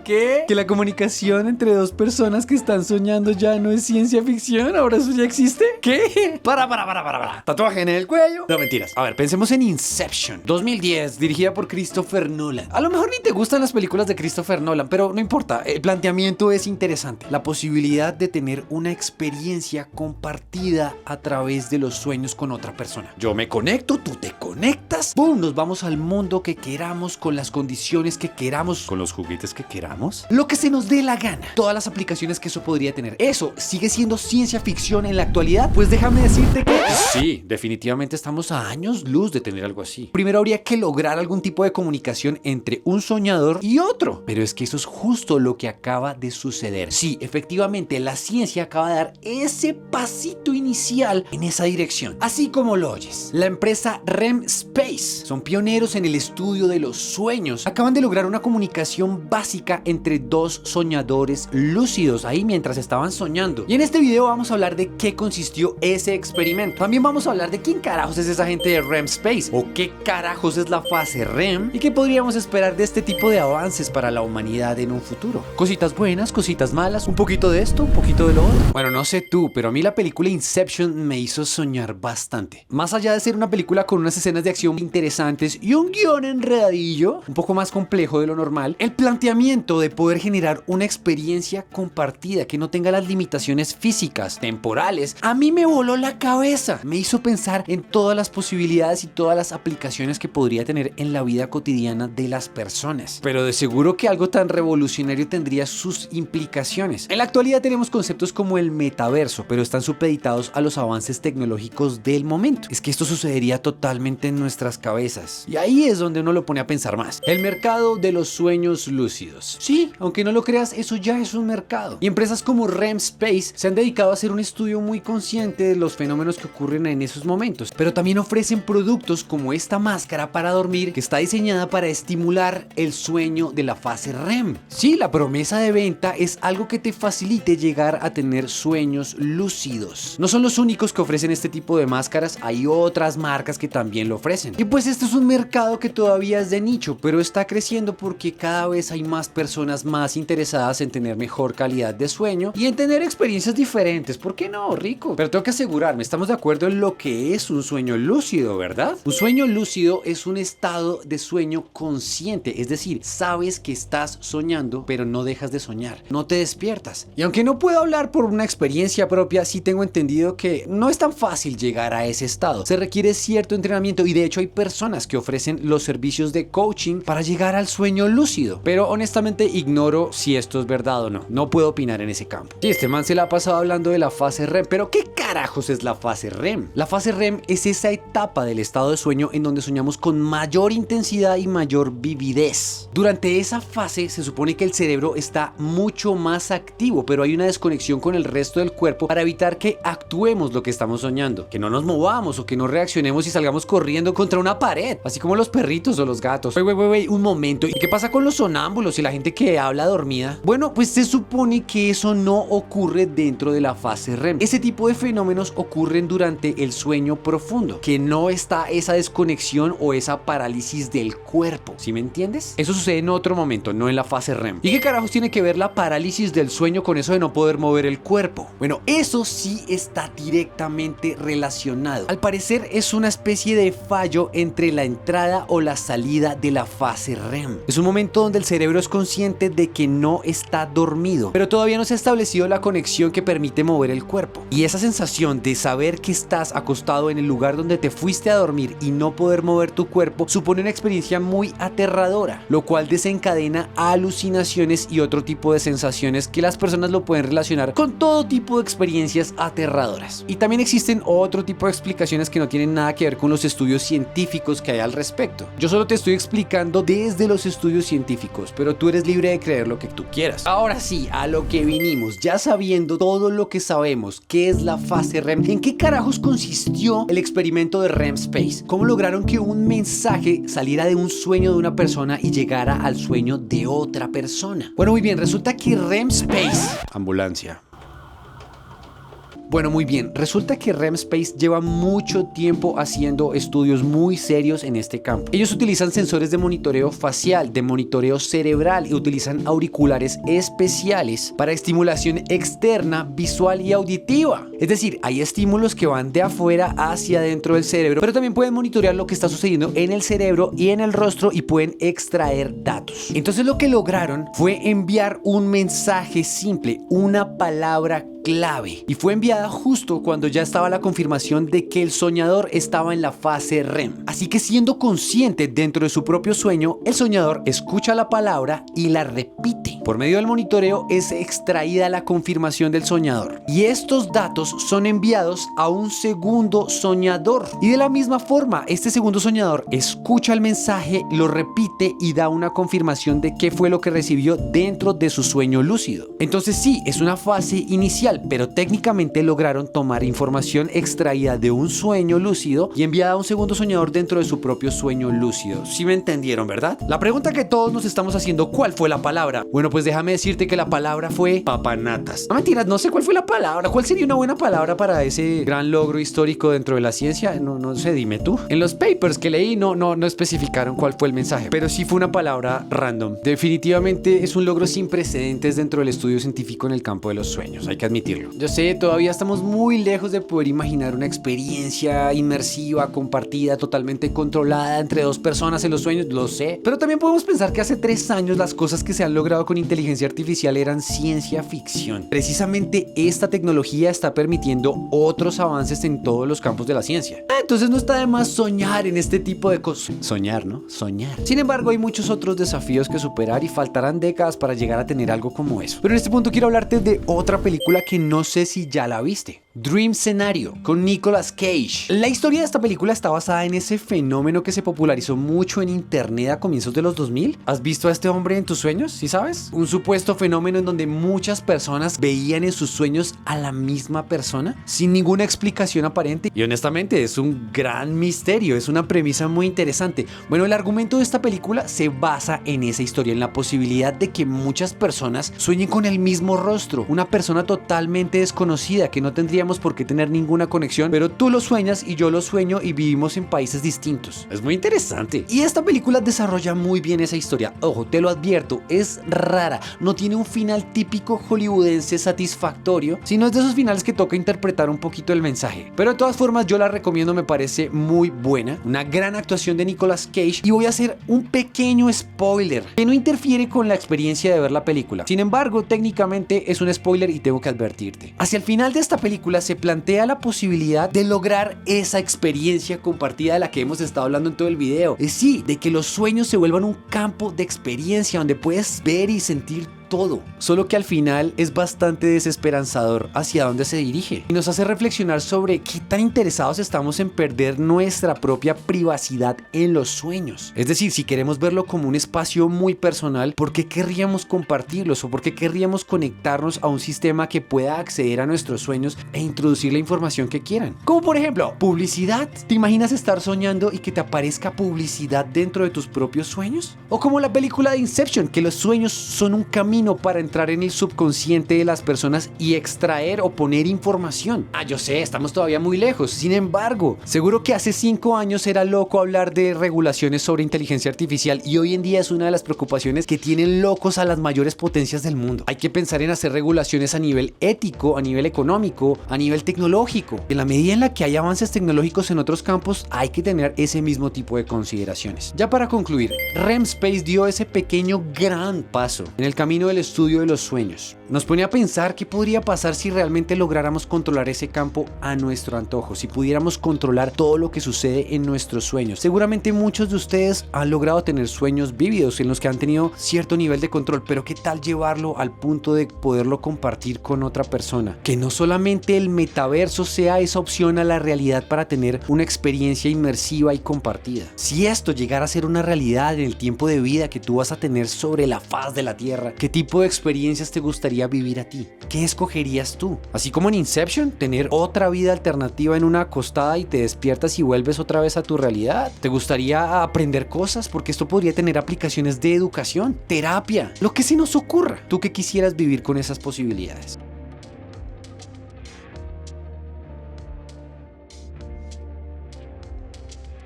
¿Qué? ¿Que la comunicación entre dos personas que están soñando ya no es ciencia ficción? ¿Ahora eso ya existe? ¿Qué? Para. ¿Tatuaje en el cuello? No, mentiras. A ver, pensemos en Inception, 2010, dirigida por Christopher Nolan. A lo mejor ni te gustan las películas de Christopher Nolan, pero no importa. El planteamiento es interesante. La posibilidad de tener una experiencia compartida a través de los sueños con otra persona. Yo me conecto, tú te conectas. ¡Bum! Nos vamos al mundo que queramos, con las condiciones que queramos, con los juguetes que queramos, lo que se nos dé la gana. Todas las aplicaciones que eso podría tener. ¿Eso sigue siendo ciencia ficción en la actualidad? Pues déjame decirte que sí, definitivamente estamos a años luz de tener algo así. Primero habría que lograr algún tipo de comunicación entre un soñador y otro. Pero es que eso es justo lo que acaba de suceder. Sí, efectivamente, la ciencia acaba de dar ese pasito inicial en esa dirección. Así como lo oyes, la empresa REM Space son pioneros en el estudio de los sueños. Acaban de lograr una comunicación básica entre dos soñadores lúcidos ahí mientras estaban soñando. Y en este video vamos a hablar de qué consistió ese experimento. También vamos a hablar de quién carajos es esa gente de REM Space o qué carajos es la fase REM y qué podríamos esperar de este tipo de avances para la humanidad en un futuro. Cositas buenas, cositas malas, un poquito de esto, un poquito de lo otro. Bueno, no sé tú, pero a mí la película Inception me hizo soñar bastante. Más allá de ser una película con unas escenas de acción interesantes y un guión enredadillo, un poco más complejo de lo normal, el planteamiento de poder generar una experiencia compartida que no tenga las limitaciones físicas, temporales, a mí me voló la cabeza. Me hizo pensar en todas las posibilidades y todas las aplicaciones que podría tener en la vida cotidiana de las personas. Pero de seguro que algo tan revolucionario tendría sus implicaciones. En la actualidad tenemos conceptos como el metaverso, pero están supeditados a los avances tecnológicos del momento. Es que esto sucedería totalmente en nuestras cabezas. Y ahí es donde uno lo pone a pensar más. El mercado de los sueños lúcidos. Sí, aunque no lo creas, eso ya es un mercado. Y empresas como REM Space se han dedicado a hacer un estudio muy consciente de los fenómenos que ocurren en esos momentos. Pero también ofrecen productos como esta máscara para dormir que está diseñada para estimular el sueño de la fase REM. Sí, la promesa de venta es algo que te facilite llegar a tener sueños lúcidos. No son los únicos que ofrecen este tipo de máscaras, hay otras marcas que también lo ofrecen. Y pues este es un mercado que todavía es de nicho, pero está creciendo porque cada vez hay más personas más interesadas en tener mejor calidad de sueño y en tener experiencias diferentes. ¿Por qué no, Rico? Pero tengo que asegurarme, estamos de acuerdo en lo que es un sueño lúcido, ¿verdad? Un sueño lúcido es un estado de sueño consciente, es decir, sabes que estás soñando, pero no dejas de soñar, no te despiertas. Y aunque no puedo hablar por una experiencia propia, sí tengo entendido que no es tan fácil llegar a ese estado. Se requiere cierto entrenamiento y de hecho hay personas que ofrecen los servicios de coaching para llegar al sueño lúcido. Pero honestamente ignoro si esto es verdad o no. No puedo opinar en ese campo. Sí, este man se la ha pasado hablando de la fase REM, pero ¿qué carajos es la fase REM? La fase REM es esa etapa del estado de sueño en donde soñamos con mayor intensidad y mayor vividez. Durante esa fase se supone que el cerebro está mucho más activo, pero hay una desconexión con el resto del cuerpo para evitar que actuemos lo que estamos soñando, que no nos movamos o que no reaccionemos y salgamos corriendo contra una pared, así como los perritos o los gatos. Un momento, ¿y qué pasa con los sonámbulos y la gente que habla dormida? Bueno, pues se supone que eso no ocurre dentro de la fase REM. Ese tipo de fenómenos ocurren durante el sueño profundo, que no está esa desconexión o esa parálisis del cuerpo, ¿sí me entiendes? Eso sucede en otro momento, no en la fase REM. ¿Y qué carajos tiene que ver la parálisis del sueño con eso de no poder mover el cuerpo? Bueno, eso sí está directamente relacionado. Al parecer es una especie de fallo entre la entrada o la salida de la fase REM. Es un momento donde el cerebro es consciente de que no está dormido, pero todavía no se ha establecido la conexión que permite mover el cuerpo. Y esa sensación de saber que estás acostado en el lugar donde te fuiste a dormir y no poder mover tu cuerpo supone una experiencia muy aterradora, lo cual desencadena alucinaciones y otro tipo de sensaciones que las personas lo pueden relacionar con todo tipo de experiencias aterradoras. Y también existen otro tipo de explicaciones que no tienen nada que ver con los estudios científicos que hay al respecto. Yo solo te estoy explicando desde los estudios científicos, pero tú eres libre de creer lo que tú quieras. Ahora sí, a lo que vinimos, ya sabiendo todo lo que sabemos, qué es la fase REM, en qué carajos consistió el experimento de REM Space, cómo lograron que un mensaje saliera de un sueño de una persona y llegara al sueño de otra persona. Bueno, muy bien, resulta que REM Space... Ambulancia. Bueno, muy bien, resulta que REM Space lleva mucho tiempo haciendo estudios muy serios en este campo. Ellos utilizan sensores de monitoreo facial, de monitoreo cerebral y utilizan auriculares especiales para estimulación externa, visual y auditiva. Es decir, hay estímulos que van de afuera hacia adentro del cerebro, pero también pueden monitorear lo que está sucediendo en el cerebro y en el rostro y pueden extraer datos. Entonces lo que lograron fue enviar un mensaje simple, una palabra clave, y fue enviada justo cuando ya estaba la confirmación de que el soñador estaba en la fase REM. Así que, siendo consciente dentro de su propio sueño, el soñador escucha la palabra y la repite. Por medio del monitoreo es extraída la confirmación del soñador y estos datos son enviados a un segundo soñador, y de la misma forma este segundo soñador escucha el mensaje, lo repite y da una confirmación de qué fue lo que recibió dentro de su sueño lúcido. Entonces sí, es una fase inicial, pero técnicamente lograron tomar información extraída de un sueño lúcido y enviada a un segundo soñador dentro de su propio sueño lúcido. ¿Sí me entendieron, verdad? La pregunta que todos nos estamos haciendo: ¿cuál fue la palabra? Bueno, pues déjame decirte que la palabra fue papanatas. No, mentiras, no sé cuál fue la palabra. ¿Cuál sería una buena palabra para ese gran logro histórico dentro de la ciencia? No sé, dime tú. En los papers que leí no especificaron cuál fue el mensaje, pero sí fue una palabra random. Definitivamente es un logro sin precedentes dentro del estudio científico en el campo de los sueños, hay que admitirlo. Yo sé, todavía estamos muy lejos de poder imaginar una experiencia inmersiva, compartida, totalmente controlada entre dos personas en los sueños, lo sé, pero también podemos pensar que hace 3 años las cosas que se han logrado con inteligencia artificial eran ciencia ficción. Precisamente esta tecnología está permitiendo otros avances en todos los campos de la ciencia. Entonces no está de más soñar en este tipo de cosas. Soñar, ¿no? Soñar. Sin embargo, hay muchos otros desafíos que superar y faltarán décadas para llegar a tener algo como eso. Pero en este punto quiero hablarte de otra película que no sé si ya la viste. Dream Scenario, con Nicolas Cage. La historia de esta película está basada en ese fenómeno que se popularizó mucho en internet a comienzos de los 2000. ¿Has visto a este hombre en tus sueños? ¿Sí sabes? Un supuesto fenómeno en donde muchas personas veían en sus sueños a la misma persona sin ninguna explicación aparente. Y honestamente es un gran misterio, es una premisa muy interesante. Bueno, el argumento de esta película se basa en esa historia, en la posibilidad de que muchas personas sueñen con el mismo rostro, una persona totalmente desconocida que no tendría por qué tener ninguna conexión, pero tú lo sueñas y yo lo sueño y vivimos en países distintos. Es muy interesante. Y esta película desarrolla muy bien esa historia. Ojo, te lo advierto, es rara. No tiene un final típico hollywoodense satisfactorio, sino es de esos finales que toca interpretar un poquito el mensaje. Pero de todas formas yo la recomiendo, me parece muy buena. Una gran actuación de Nicolas Cage, y voy a hacer un pequeño spoiler que no interfiere con la experiencia de ver la película. Sin embargo, técnicamente es un spoiler y tengo que advertirte. Hacia el final de esta película se plantea la posibilidad de lograr esa experiencia compartida de la que hemos estado hablando en todo el video. Es sí, de que los sueños se vuelvan un campo de experiencia donde puedes ver y sentir todo, solo que al final es bastante desesperanzador hacia dónde se dirige y nos hace reflexionar sobre qué tan interesados estamos en perder nuestra propia privacidad en los sueños. Es decir, si queremos verlo como un espacio muy personal, ¿por qué querríamos compartirlos o por qué querríamos conectarnos a un sistema que pueda acceder a nuestros sueños e introducir la información que quieran? Como por ejemplo, publicidad. ¿Te imaginas estar soñando y que te aparezca publicidad dentro de tus propios sueños? O como la película de Inception, que los sueños son un camino para entrar en el subconsciente de las personas y extraer o poner información. Yo sé, estamos todavía muy lejos. Sin embargo, seguro que hace 5 años era loco hablar de regulaciones sobre inteligencia artificial, y hoy en día es una de las preocupaciones que tienen locos a las mayores potencias del mundo. Hay que pensar en hacer regulaciones a nivel ético, a nivel económico, a nivel tecnológico. En la medida en la que hay avances tecnológicos en otros campos, hay que tener ese mismo tipo de consideraciones. Ya para concluir, REM Space dio ese pequeño gran paso en el camino del estudio de los sueños. Nos pone a pensar qué podría pasar si realmente lográramos controlar ese campo a nuestro antojo, si pudiéramos controlar todo lo que sucede en nuestros sueños. Seguramente muchos de ustedes han logrado tener sueños vívidos en los que han tenido cierto nivel de control, pero ¿qué tal llevarlo al punto de poderlo compartir con otra persona? Que no solamente el metaverso sea esa opción a la realidad para tener una experiencia inmersiva y compartida. Si esto llegara a ser una realidad en el tiempo de vida que tú vas a tener sobre la faz de la Tierra, ¿qué tipo de experiencias te gustaría vivir a ti? ¿Qué escogerías tú? Así como en Inception, tener otra vida alternativa en una acostada y te despiertas y vuelves otra vez a tu realidad. ¿Te gustaría aprender cosas? Porque esto podría tener aplicaciones de educación, terapia, lo que se nos ocurra. ¿Tú qué quisieras vivir con esas posibilidades?